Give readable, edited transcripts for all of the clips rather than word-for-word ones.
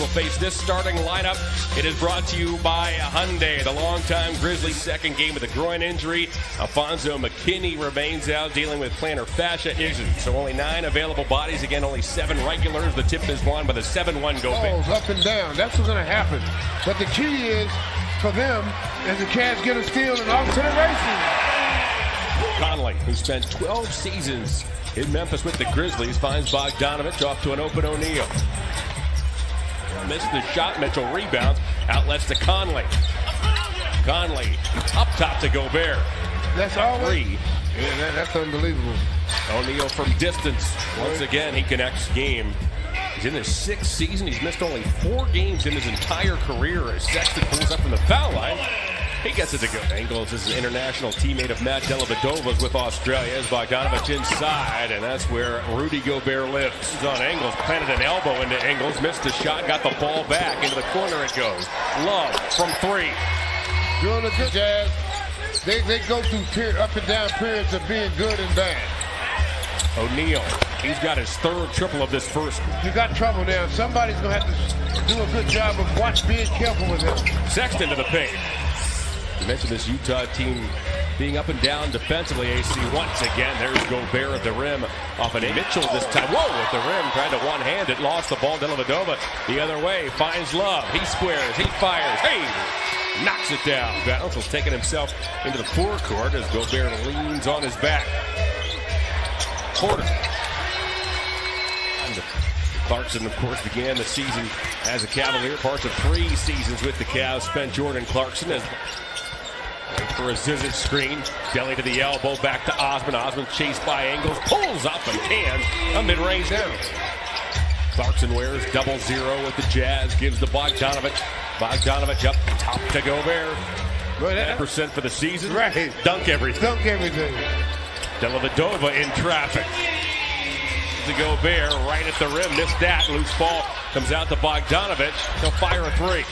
will face this starting lineup. It is brought to you by Hyundai. The longtime Grizzlies' second game with a groin injury. Alfonso McKinney remains out dealing with plantar fascia issues. So only 9 available bodies. Again, only 7 regulars. The tip is won by the 7-1 Gobert. Up and down. That's what's going to happen. But the key is for them as the Cavs get a steal and off to the races. Conley, who spent 12 seasons in Memphis with the Grizzlies, finds Bogdanovich off to an open O'Neal. Missed the shot. Mitchell rebounds. Outlets to Conley. Conley up top to Gobert. That's all. 3. Yeah, that's unbelievable. O'Neal from distance. Once again, he connects game. He's in his 6th season. He's missed only 4 games in his entire career as Sexton pulls up from the foul line. He gets it to go. Angles is an international teammate of Matt Dellavedova's with Australia. As Bogdanovich inside, and that's where Rudy Gobert lives. He's on Angles, planted an elbow into Angles, missed the shot, got the ball back. Into the corner it goes. Love from 3. Doing the Jazz, they go through up and down periods of being good and bad. O'Neal, he's got his 3rd triple of this first. You got trouble now. Somebody's going to have to do a good job of being careful with him. Sexton to the paint. You mentioned this Utah team being up and down defensively. AC once again. There's Gobert at the rim off an Mitchell this time. Whoa, at the rim, tried to one-hand it, lost the ball. Dellavedova the other way, finds Love. He squares, he fires. Hey, knocks it down. Bounces taking himself into the forecourt as Gobert leans on his back. Porter. Clarkson, of course, began the season as a Cavalier. Parts of 3 seasons with the Cavs spent Jordan Clarkson as for a Zizic screen. Delly to the elbow, back to Osman. Osman chased by Angles, pulls up and cans a mid-range down. Clarkson wears 0-0 with the Jazz, gives to Bogdanovich. Bogdanovich up top to Gobert. 10% for the season. Right. Dunk everything. Dunk everything. Dellavedova in traffic. To Gobert, right at the rim, missed that. Loose ball comes out to Bogdanovich. He'll fire a 3.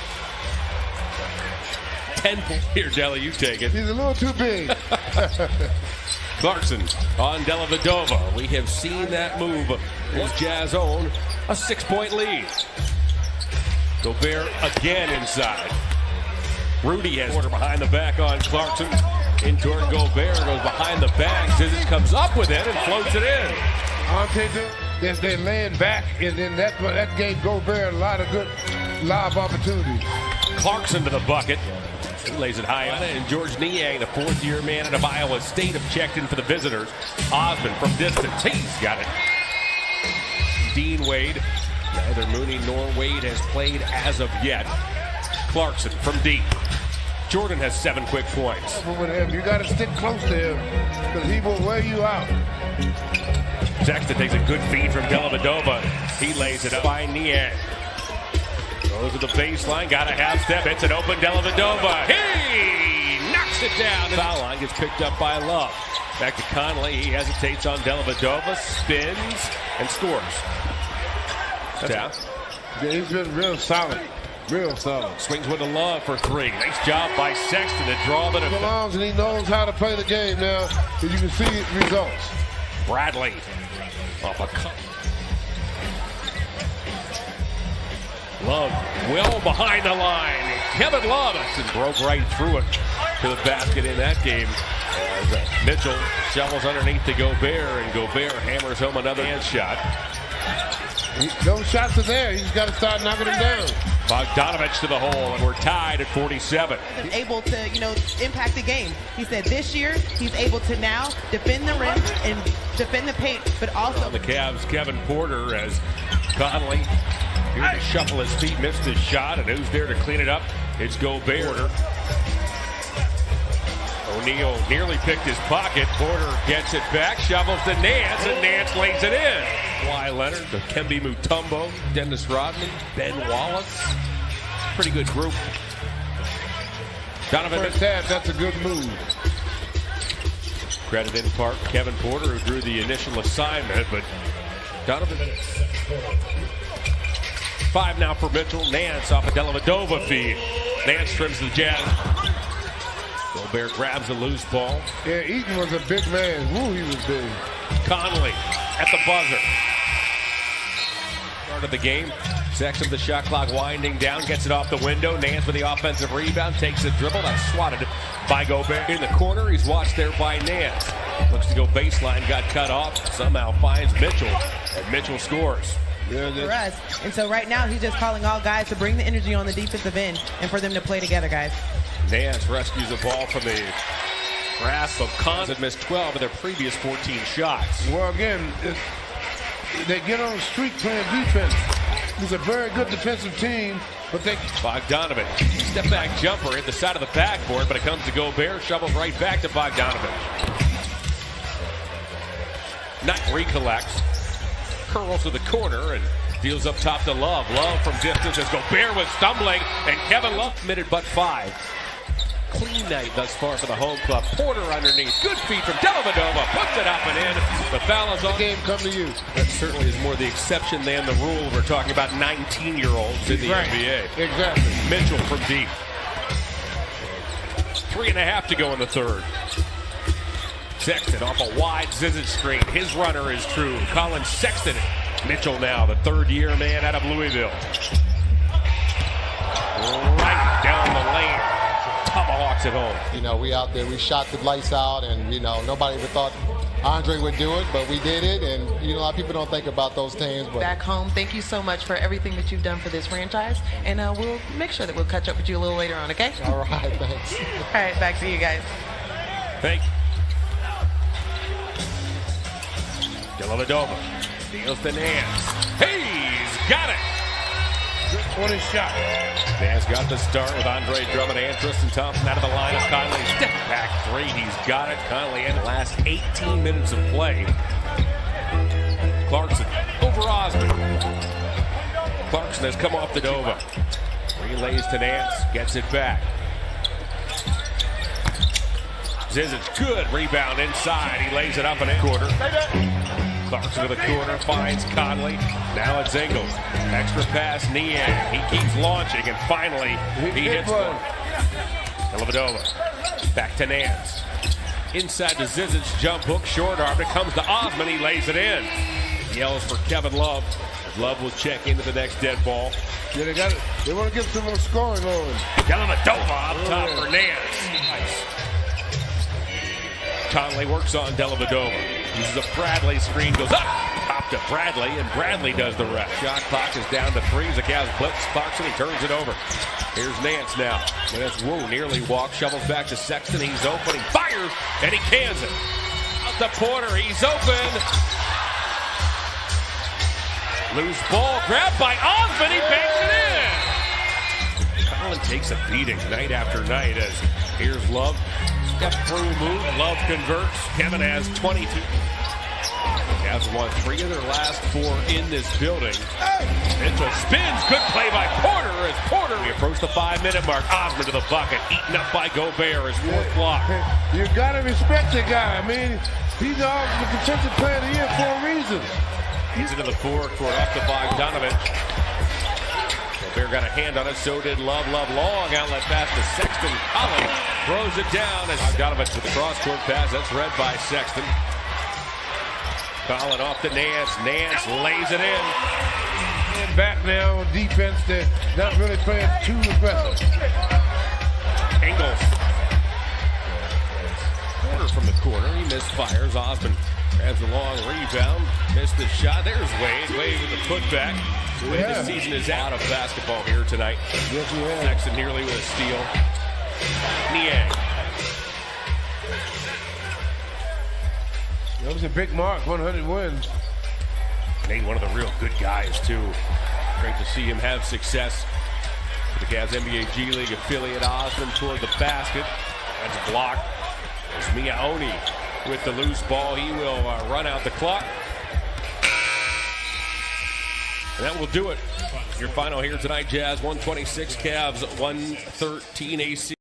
10 points here, Della, you take it. He's a little too big. Clarkson on Dellavedova. We have seen that move. As Jazz own a 6-point lead. Gobert again inside. Rudy has order behind the back on Clarkson. In toward Gobert, goes behind the back. Zizic comes up with it and floats it in. They're laying back, and then that gave Gobert a lot of good live opportunities. Clarkson to the bucket. He lays it high on it, and George Niang, the 4th-year man out of Iowa State, have checked in for the visitors. Osman from distance. He's got it. Dean Wade. Neither Mooney nor Wade has played as of yet. Clarkson from deep. Jordan has 7 quick points. With him, you got to stick close to him because he will wear you out. Sexton takes a good feed from Dellavedova. He lays it up by Niang. Goes to the baseline, got a half step, hits it open, Dellavedova. He knocks it down. The foul line gets picked up by Love. Back to Conley, he hesitates on Dellavedova, spins, and scores. Yeah, he's been real solid. Real solid. Swings with a Love for 3. Nice job by Sexton to draw the belongs, and he knows how to play the game now. As you can see results. Bradley off a cut. Love well behind the line. Kevin Love broke right through it to the basket in that game. As Mitchell shovels underneath to Gobert, and Gobert hammers home another hand shot. Those shots are there. He's got to start knocking them down. Bogdanovich to the hole, and we're tied at 47. Able to, impact the game. He said this year he's able to now defend the rim and defend the paint, but also on the Cavs, Kevin Porter, as Conley here to shuffle his feet, missed his shot, and who's there to clean it up? It's Gobert. O'Neal nearly picked his pocket. Porter gets it back, shovels to Nance, and Nance lays it in. Kawhi Leonard, Dikembe Mutombo, Dennis Rodman, Ben Wallace. Pretty good group. Donovan. First half, that's a good move. Credit in part Kevin Porter, who drew the initial assignment, but Donovan. 5 now for Mitchell. Nance off a Dellavedova feed. Nance trims the Jazz. Gobert grabs a loose ball. Yeah, Eaton was a big man. Woo, he was big. Conley at the buzzer. Start of the game. Sexton, the shot clock winding down, gets it off the window. Nance with the offensive rebound, takes a dribble. That's swatted by Gobert. In the corner, he's watched there by Nance. Looks to go baseline, got cut off. Somehow finds Mitchell, and Mitchell scores. For us. And so right now, he's just calling all guys to bring the energy on the defensive end and for them to play together, guys. Nance rescues the ball from the grasp of Cons that missed 12 of their previous 14 shots. Well, again, they get on the streak playing defense. It's a very good defensive team, but they... Bogdanovich, step back jumper hit the side of the backboard, but it comes to Gobert, shovels right back to Bogdanovich. Knight recollects, curls to the corner, and deals up top to Love. Love from distance as Gobert was stumbling, and Kevin Love committed but 5. Clean night thus far for the home club. Porter underneath. Good feed from Dellavedova. Puts it up and in. The foul is on. The game come to you. That certainly is more the exception than the rule. We're talking about 19-year-olds in the NBA. Exactly. Mitchell from deep. 3.5 to go in the third. Sexton off a wide Zizic screen. His runner is true. Colin Sexton. Mitchell now, the third-year man out of Louisville. Right down the lane. Tomahawks at home. You know, we out there, we shot the lights out, and, you know, nobody ever thought Andre would do it, but we did it, and, you know, a lot of people don't think about those things. But back home, thank you so much for everything that you've done for this franchise, and we'll make sure that we'll catch up with you a little later on, okay? All right, thanks. All right, back to you guys. Thank you. Dellavedova deals to Nance. He's got it. What a shot. Nance got the start with Andre Drummond and Tristan Thompson out of the lineup. Conley step back three. He's got it. Conley in the last 18 minutes of play. Clarkson over Osmond. Clarkson has come off the Dova. Relays to Nance. Gets it back. Zizic, good rebound inside. He lays it up in a quarter. Clarkson to the corner, finds Conley. Now it's Ingles. Extra pass, Niang. He keeps launching, and finally he hits one. Dellavedova. Back to Nance. Inside to Zizic, jump hook, short arm. It comes to Osmond. He lays it in. Yells for Kevin Love. Love will check into the next dead ball. Yeah, they got it. They want to get some more scoring going. Dellavedova up top for Nance. Nice. Conley works on Dellavedova. Uses a Bradley screen, goes up, top to Bradley, and Bradley does the rest. Shot clock is down to 3. The Cavs blitz, Clarkson, he turns it over. Here's Nance now. Nance, nearly walks, shovels back to Sexton. He's open, he fires, and he cans it. Out to Porter, he's open. Loose ball, grabbed by Osmond, he banks it in. Colin takes a beating night after night as here's Love. Step through move, Love converts. Kevin has 22. Cavs won 3 of their last 4 in this building. Mitchell spins, good play by Porter as Porter. We approach the 5-minute mark. Osmond to the bucket, eaten up by Gobert, his 4th block. You gotta respect the guy. I mean, he's all the potential player of the year for a reason. He's into the forecourt, off to Bogdanovich. Gobert got a hand on it, so did Love. Love long outlet pass to Sexton. Colin throws it down as Bogdanovich with the cross-court pass. That's read by Sexton. Colin off to Nance. Nance lays it in. And back now on defense, they're not really playing too aggressive. Ingles. Porter from the corner. He misfires. Osmond grabs a long rebound. Missed the shot. There's Wade. Wade with the putback. Wade, the season is out of basketball here tonight. Yes, he has. Sexton nearly with a steal. Niang. That was a big mark, 100 wins. Nate, one of the real good guys, too. Great to see him have success. For the Cavs NBA G League affiliate, Osmond toward the basket. That's blocked. There's Miaoni with the loose ball. He will run out the clock. And that will do it. Your final here tonight, Jazz 126, Cavs 113 AC.